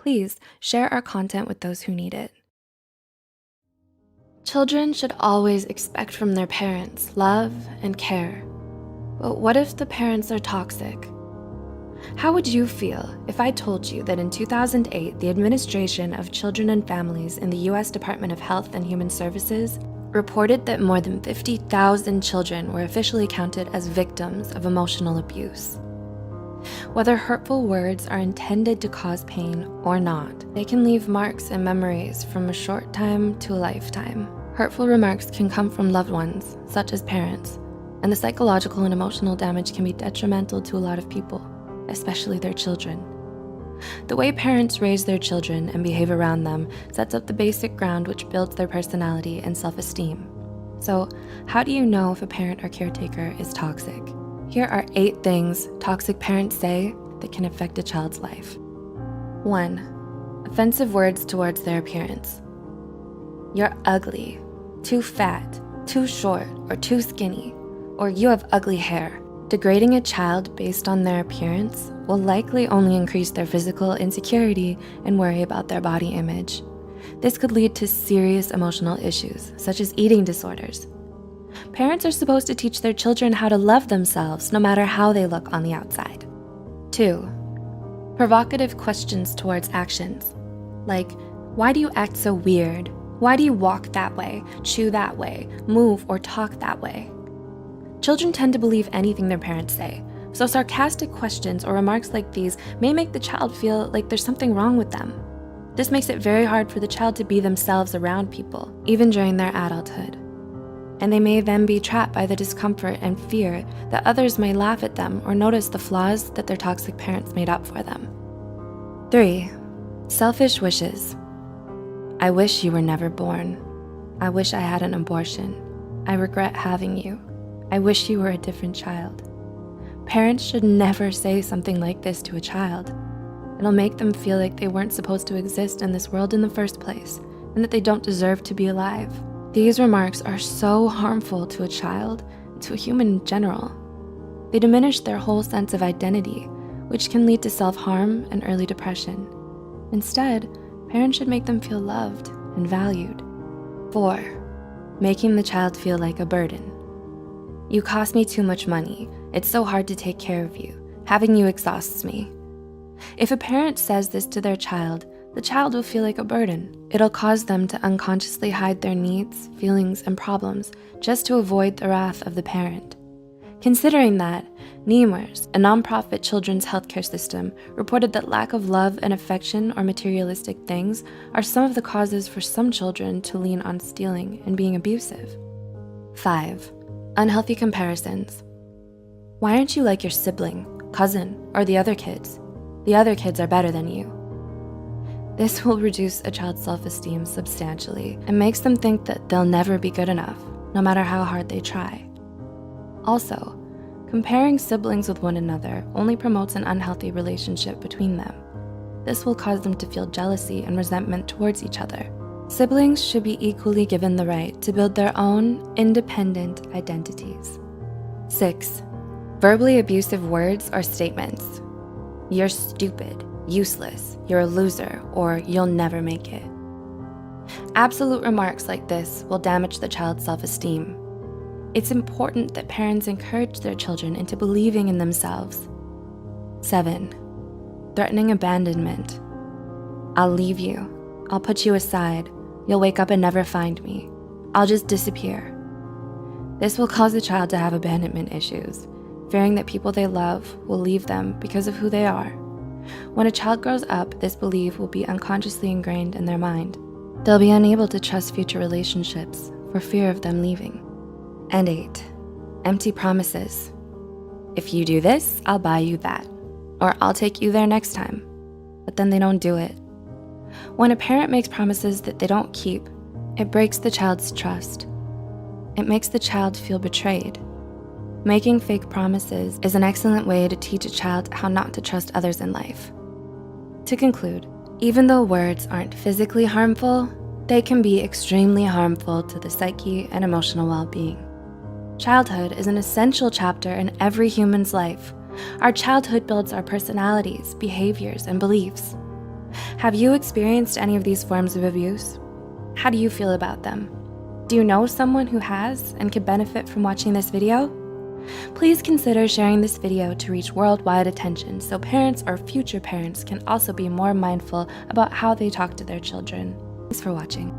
Please share our content with those who need it. Children should always expect from their parents love and care. But what if the parents are toxic? How would you feel if I told you that in 2008, the Administration of Children and Families in the US Department of Health and Human Services reported that more than 50,000 children were officially counted as victims of emotional abuse? Whether hurtful words are intended to cause pain or not, they can leave marks and memories from a short time to a lifetime. Hurtful remarks can come from loved ones, such as parents, and the psychological and emotional damage can be detrimental to a lot of people, especially their children. The way parents raise their children and behave around them sets up the basic ground which builds their personality and self-esteem. So, how do you know if a parent or caretaker is toxic? Here are 8 things toxic parents say that can affect a child's life. 1. Offensive words towards their appearance. You're ugly, too fat, too short, or too skinny, or you have ugly hair. Degrading a child based on their appearance will likely only increase their physical insecurity and worry about their body image. This could lead to serious emotional issues, such as eating disorders. Parents are supposed to teach their children how to love themselves no matter how they look on the outside. 2. Provocative questions towards actions, like, why do you act so weird? Why do you walk that way, chew that way, move or talk that way? Children tend to believe anything their parents say, so sarcastic questions or remarks like these may make the child feel like there's something wrong with them. This makes it very hard for the child to be themselves around people, even during their adulthood. And they may then be trapped by the discomfort and fear that others may laugh at them or notice the flaws that their toxic parents made up for them. 3. Selfish wishes. I wish you were never born. I wish I had an abortion. I regret having you. I wish you were a different child. Parents should never say something like this to a child. It'll make them feel like they weren't supposed to exist in this world in the first place and that they don't deserve to be alive. These remarks are so harmful to a child and to a human in general. They diminish their whole sense of identity, which can lead to self-harm and early depression. Instead, parents should make them feel loved and valued. 4. Making the child feel like a burden. You cost me too much money. It's so hard to take care of you. Having you exhausts me. If a parent says this to their child, the child will feel like a burden. It'll cause them to unconsciously hide their needs, feelings, and problems just to avoid the wrath of the parent. Considering that, NEMRS, a nonprofit children's healthcare system, reported that lack of love and affection or materialistic things are some of the causes for some children to lean on stealing and being abusive. 5. Unhealthy comparisons. Why aren't you like your sibling, cousin, or the other kids? The other kids are better than you. This will reduce a child's self-esteem substantially and makes them think that they'll never be good enough, no matter how hard they try. Also, comparing siblings with one another only promotes an unhealthy relationship between them. This will cause them to feel jealousy and resentment towards each other. Siblings should be equally given the right to build their own independent identities. 6. Verbally abusive words or statements. You're stupid, useless, you're a loser, or you'll never make it. Absolute remarks like this will damage the child's self-esteem. It's important that parents encourage their children into believing in themselves. 7. Threatening abandonment. I'll leave you. I'll put you aside. You'll wake up and never find me. I'll just disappear. This will cause a child to have abandonment issues, fearing that people they love will leave them because of who they are. When a child grows up, this belief will be unconsciously ingrained in their mind. They'll be unable to trust future relationships for fear of them leaving. And 8. Empty promises. If you do this, I'll buy you that, or I'll take you there next time. But then they don't do it. When a parent makes promises that they don't keep, it breaks the child's trust. It makes the child feel betrayed. Making fake promises is an excellent way to teach a child how not to trust others in life. To conclude, even though words aren't physically harmful, they can be extremely harmful to the psyche and emotional well-being. Childhood is an essential chapter in every human's life. Our childhood builds our personalities, behaviors, and beliefs. Have you experienced any of these forms of abuse? How do you feel about them? Do you know someone who has and could benefit from watching this video? Please consider sharing this video to reach worldwide attention so parents or future parents can also be more mindful about how they talk to their children. Thanks for watching.